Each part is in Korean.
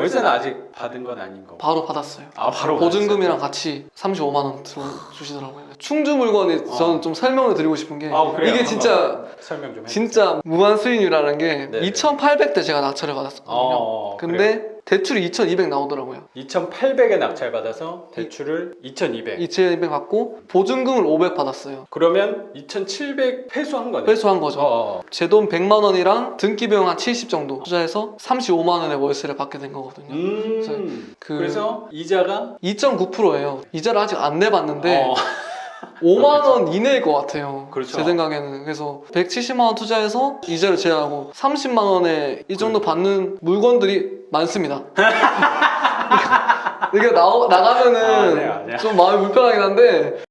월세는 아직 받은 건 아닌 거고. 바로 받았어요. 아 바로 보증금이랑 같이 35만 원 주시더라고요. 충주 물건이 저는 좀 설명을 드리고 싶은 게 그래요? 이게 진짜 설명 좀 해주세요. 진짜 무한 수익률이라는 게 네네. 2,800대 제가 낙찰을 받았거든요. 근데 그래요? 대출이 2,200 나오더라고요. 2,800에 낙찰 받아서 대출을 2,200. 2,200 받고 보증금을 500 받았어요. 그러면 2,700 회수한 거네. 회수한 거죠. 제 돈 100만 원이랑 등기 비용 한 70 정도 투자해서 35만 원의 월세를 받게 된 거거든요. 그래서 이자가 2.9%예요. 이자를 아직 안 내봤는데 5만 원 이내일 것 같아요. 그렇죠. 제 생각에는. 그래서 170만 원 투자해서 이자를 제외하고 30만 원에 이 정도 받는 물건들이 많습니다. 이게 나가면은 네. 좀 마음이 불편하긴 한데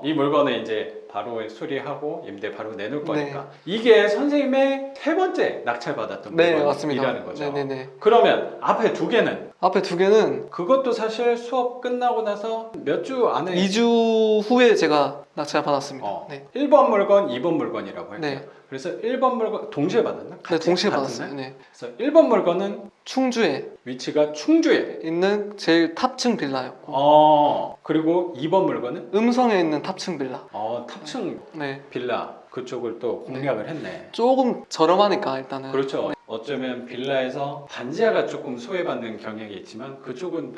이 물건을 이제 바로 수리하고 임대 바로 내놓을 거니까 네. 이게 선생님의 세 번째 낙찰 받았던 네, 맞습니다. 물건이라는 거죠. 네네네. 그러면 앞에 두 개는 앞에 두 개는 그것도 사실 수업 끝나고 나서 몇 주 안에 2주 후에 제가 낙찰 받았습니다. 네. 1번 물건, 2번 물건이라고 할게요. 네. 그래서 1번 물건 동시에 받았나? 네, 동시에 같은 받았어요. 날? 네. 그래서 1번 물건은 충주에 위치가 충주에 있는 제일 탑층 빌라였고 그리고 2번 물건은 음성에 있는 탑층 빌라. 탑층 네. 빌라 그쪽을 또 공략을 했네. 조금 저렴하니까 일단은. 그렇죠. 어쩌면 빌라에서 반지하가 조금 소외받는 경향이 있지만 그쪽은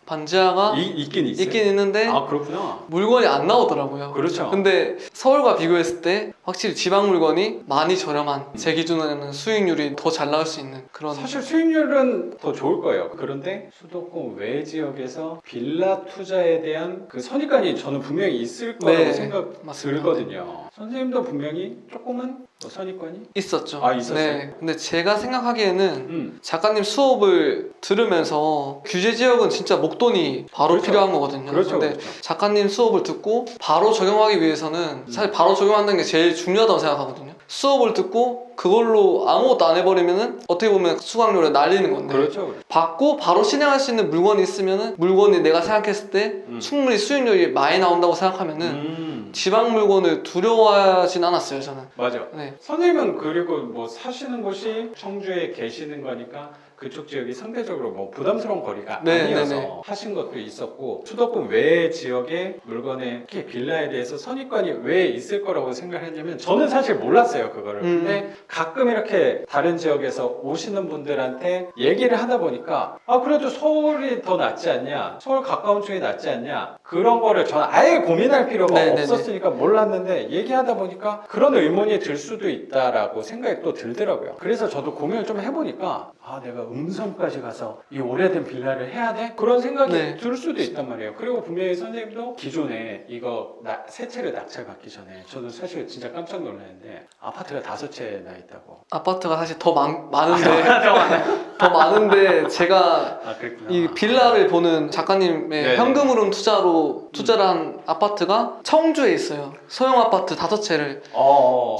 반지하가 있긴 있어요. 있긴 있는데 그렇구나. 물건이 안 나오더라고요. 그렇죠. 근데 서울과 비교했을 때 확실히 지방 물건이 많이 저렴한, 제 기준에는 수익률이 더 잘 나올 수 있는 그런. 사실 수익률은 더 좋을 거예요. 그런데 수도권 외 지역에서 빌라 투자에 대한 그 선입관이 저는 분명히 있을 거라고 네, 생각 맞습니다. 들거든요. 선생님도 분명히 조금은 선입관이 있었죠. 있었어요? 네. 근데 제가 생각하기에는 작가님 수업을 들으면서 규제 지역은 진짜 목돈이 바로 그렇죠. 필요한 거거든요. 그렇죠, 근데 그렇죠. 작가님 수업을 듣고 바로 적용하기 위해서는 사실 바로 적용한다는 게 제일 중요하다고 생각하거든요. 수업을 듣고 그걸로 아무것도 안 해버리면은 어떻게 보면 수강료를 날리는 건데, 그렇죠. 받고 바로 실행할 수 있는 물건이 있으면은 물건이 내가 생각했을 때 충분히 수익률이 많이 나온다고 생각하면은 지방 물건을 두려워하진 않았어요, 저는. 맞아. 네. 선생님은 그리고 뭐 사시는 곳이 청주에 계시는 거니까 그쪽 지역이 상대적으로 뭐 부담스러운 거리가 네, 아니어서 네, 네. 하신 것도 있었고 수도권 외 지역의 물건에 특히 빌라에 대해서 선입관이 왜 있을 거라고 생각했냐면 저는 사실 몰랐어요 그거를. 근데 가끔 이렇게 다른 지역에서 오시는 분들한테 얘기를 하다 보니까 그래도 서울이 더 낫지 않냐, 서울 가까운 쪽이 낫지 않냐, 그런 거를 저는 아예 고민할 필요가 네, 네, 네. 없었으니까 몰랐는데 얘기하다 보니까 그런 의문이 들 수도 있다라고 생각이 또 들더라고요. 그래서 저도 고민을 좀 해보니까 내가 음성까지 가서 이 오래된 빌라를 해야 돼? 그런 생각이 네. 들 수도 있단 말이에요. 그리고 분명히 선생님도 기존에 이거 세 채를 낙찰 받기 전에 저도 사실 진짜 깜짝 놀랐는데 아파트가 5채나 있다고. 아파트가 사실 더 많은데 더 많은데 제가 그랬구나. 이 빌라를 보는 작가님의 네네. 현금 흐름 투자를 한 아파트가 청주에 있어요. 소형 아파트 5채를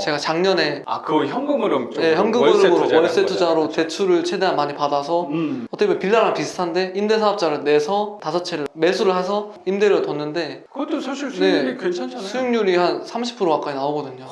제가 작년에 그거 현금으로 좀 현금 월세 흐름으로 투자를 월세 한 투자로 거잖아요. 대출을 최대한 많이 받아서 어떻게 보면 빌라랑 비슷한데 임대사업자를 내서 5채를 매수를 해서 임대료를 뒀는데 그것도 사실 수익률이 괜찮잖아요. 수익률이 한 30% 가까이 나오거든요.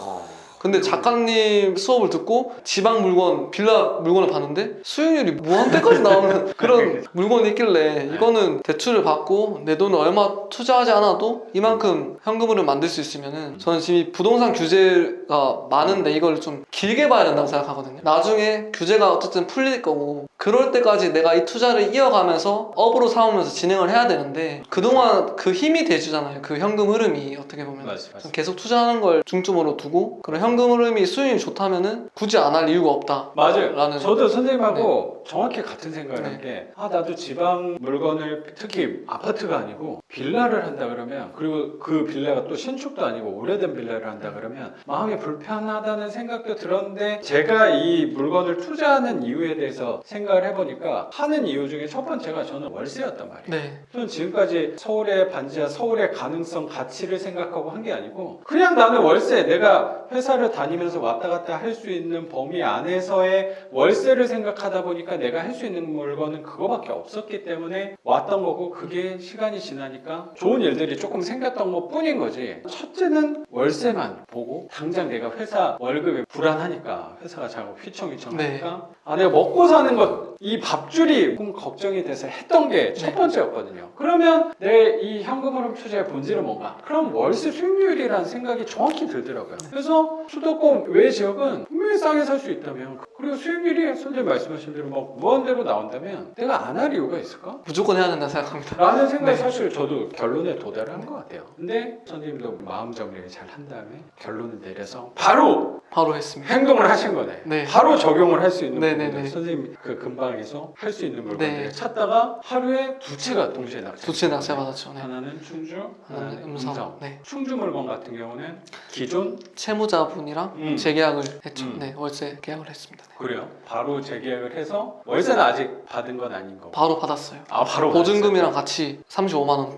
근데 작가님 수업을 듣고 지방 물건, 빌라 물건을 봤는데 수익률이 무한대까지 나오는 그런 물건이 있길래 이거는 대출을 받고 내 돈을 얼마 투자하지 않아도 이만큼 현금으로 만들 수 있으면은 저는 지금 이 부동산 규제가 많은데 이걸 좀 길게 봐야 된다고 생각하거든요. 나중에 규제가 어쨌든 풀릴 거고 그럴 때까지 내가 이 투자를 이어가면서 업으로 삼으면서 진행을 해야 되는데 그동안 그 힘이 돼주잖아요. 그 현금 흐름이 어떻게 보면 맞습니다. 계속 투자하는 걸 중점으로 두고 그런 현금 흐름이 수익이 좋다면은 굳이 안 할 이유가 없다. 맞아요. 저도 선생님하고 정확히 같은 생각을 한 게 나도 지방 물건을 특히 아파트가 아니고 빌라를 한다 그러면 그리고 그 빌라가 또 신축도 아니고 오래된 빌라를 한다 그러면 마음이 불편하다는 생각도 들었는데 제가 이 물건을 투자하는 이유에 대해서 생각을 해보니까 하는 이유 중에 첫 번째가 저는 월세였단 말이에요. 네. 저는 지금까지 서울의 반지하, 서울의 가능성, 가치를 생각하고 한 게 아니고 그냥 나는 월세, 내가 회사를 다니면서 왔다 갔다 할 수 있는 범위 안에서의 월세를 생각하다 보니까 내가 할 수 있는 물건은 그거밖에 없었기 때문에 왔던 거고 그게 시간이 지나니까 좋은 일들이 조금 생겼던 것 뿐인 거지. 첫째는 월세만 보고 당장 내가 회사 월급이 불안하니까 회사가 자꾸 휘청휘청하니까 네. 아 내가 먹고 사는 것 이 밥줄이 조금 걱정이 돼서 했던 게 첫 네. 번째였거든요. 그러면 내 이 현금 흐름 투자의 본질은 뭔가? 그럼 월세 수익률이라는 생각이 정확히 들더라고요. 그래서 수도권 외 지역은 분명히 싸게 살 수 있다면 그리고 수익률이 선생님 말씀하신 대로 막 무한대로 나온다면 내가 안 할 이유가 있을까? 무조건 해야 된다 생각합니다. 라는 생각이 네. 사실 저도 결론에 도달한 것 같아요. 근데 선생님도 마음 정리를 잘 한 다음에 결론을 내려서 바로 바로 했습니다. 행동을 하신 거네. 네. 바로 적용을 할 수 있는 네네네. 부분들 선생님 그 근방에서 할 수 있는 물건들을 네. 찾다가 하루에 두 채가 동시에 낙찰. 도체 낙찰 받았죠. 네. 하나는 충주, 하나는 하나는 음성. 음성. 네. 충주 물건 같은 경우는 기존 채무자분이랑 재계약을 했죠. 음. 네, 월세 계약을 했습니다. 네. 그래요. 바로 재계약을 해서 월세는 아직 받은 건 아닌 거고. 바로 받았어요. 아 바로 보증금이랑 같이 35만 원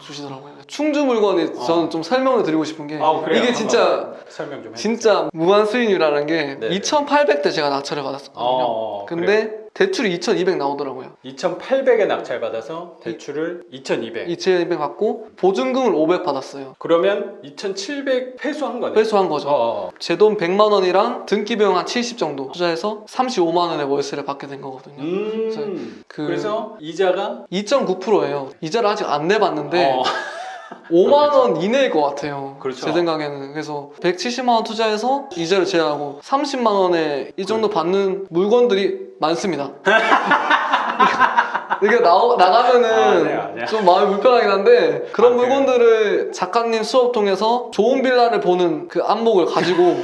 주시더라고요. 충주 물건이 저는 좀 설명을 드리고 싶은 게 아, 그래요? 이게 진짜 한번 설명 좀 해주세요. 진짜 무한 수익률이라는 게 네네. 2,800대 제가 낙찰을 받았었거든요. 그래요? 근데 대출이 2,200 나오더라고요. 2,800에 낙찰 받아서 대출을 2,200. 2,200 받고 보증금을 500 받았어요. 그러면 2,700 회수한 거네. 회수한 거죠. 어. 제 돈 100만 원이랑 등기 비용 한 70 정도 투자해서 35만 원의 월세를 받게 된 거거든요. 그래서 이자가 2.9%예요. 이자를 아직 안 내봤는데 어. 5만 원 이내일 것 같아요. 그렇죠. 제 생각에는. 그래서 170만 원 투자해서 이자를 제외하고 30만 원에 이 정도 받는 물건들이 많습니다. 이게 나가면은 네. 좀 마음이 불편하긴 한데 그런 그래요? 물건들을 작가님 수업 통해서 좋은 빌라를 보는 그 안목을 가지고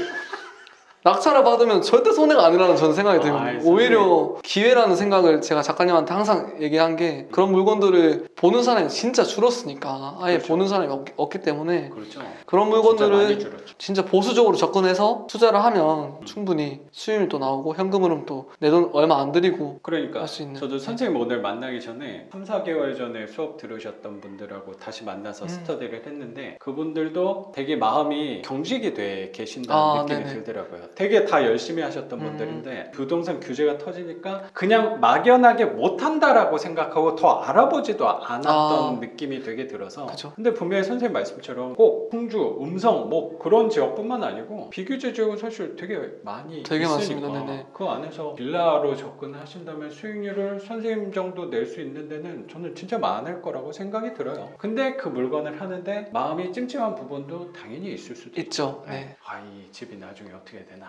낙찰을 받으면 절대 손해가 아니라는 저는 생각이 들거든요. 오히려 기회라는 생각을 제가 작가님한테 항상 얘기한 게 그런 물건들을 보는 사람이 진짜 줄었으니까 아예 그렇죠. 보는 사람이 없기 때문에 그렇죠. 그런 진짜 많이 물건들을 줄었죠. 진짜 보수적으로 접근해서 투자를 하면 충분히 수익률도 나오고 현금 흐름도 내 돈 얼마 안 들이고 그러니까 할 수 있는. 저도 선생님 오늘 만나기 전에 3, 4개월 전에 수업 들으셨던 분들하고 다시 만나서 스터디를 했는데 그분들도 되게 마음이 경직이 돼 계신다는 느낌이 네네. 들더라고요. 되게 다 열심히 하셨던 분들인데 부동산 규제가 터지니까 그냥 막연하게 못한다라고 생각하고 더 알아보지도 않았던 느낌이 되게 들어서 그쵸. 근데 분명히 선생님 말씀처럼 꼭 충주, 음성 뭐 그런 지역뿐만 아니고 비규제 지역은 사실 되게 많이 되게 있으니까 많습니다. 네네. 그 안에서 빌라로 접근하신다면 수익률을 선생님 정도 낼 수 있는 데는 저는 진짜 많을 거라고 생각이 들어요. 근데 그 물건을 하는데 마음이 찜찜한 부분도 당연히 있을 수도 있죠. 네. 아, 이 집이 나중에 어떻게 되나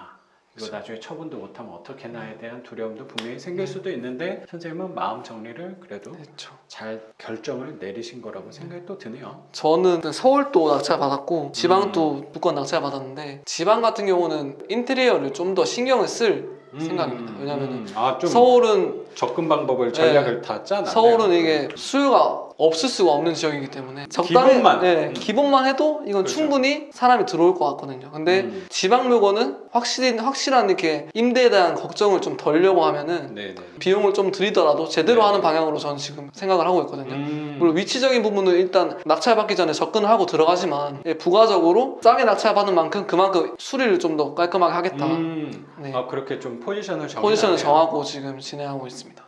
이거 나중에 처분도 못하면 어떻게나에 대한 두려움도 분명히 생길 수도 있는데 선생님은 마음 정리를 그래도 그렇죠. 잘 결정을 내리신 거라고 생각이 또 드네요. 저는 서울도 낙찰 받았고 지방도 무건 낙찰 받았는데 지방 같은 경우는 인테리어를 좀 더 신경을 쓸 생각입니다. 왜냐면은 좀 서울은 접근 방법을 전략을 다 짜놨네요. 서울은 이게 수요가 없을 수가 없는 지역이기 때문에 적당히 기본만. 기본만 해도 이건 그렇죠. 충분히 사람이 들어올 것 같거든요. 근데 지방 물건은 확실한 이렇게 임대에 대한 걱정을 좀 덜려고 하면은 네네. 비용을 좀 들이더라도 제대로 네. 하는 방향으로 저는 지금 생각을 하고 있거든요. 음. 물론 위치적인 부분은 일단 낙찰받기 전에 접근을 하고 들어가지만 부가적으로 싸게 낙찰받은 만큼 그만큼 수리를 좀 더 깔끔하게 하겠다. 네. 아 그렇게 좀 포지션을 포지션을 정하고 지금 진행하고 있습니다.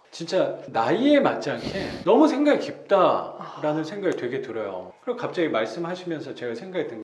진짜 나이에 맞지 않게 너무 생각이 깊다라는 생각이 되게 들어요. 그리고 갑자기 말씀하시면서 제가 생각이 든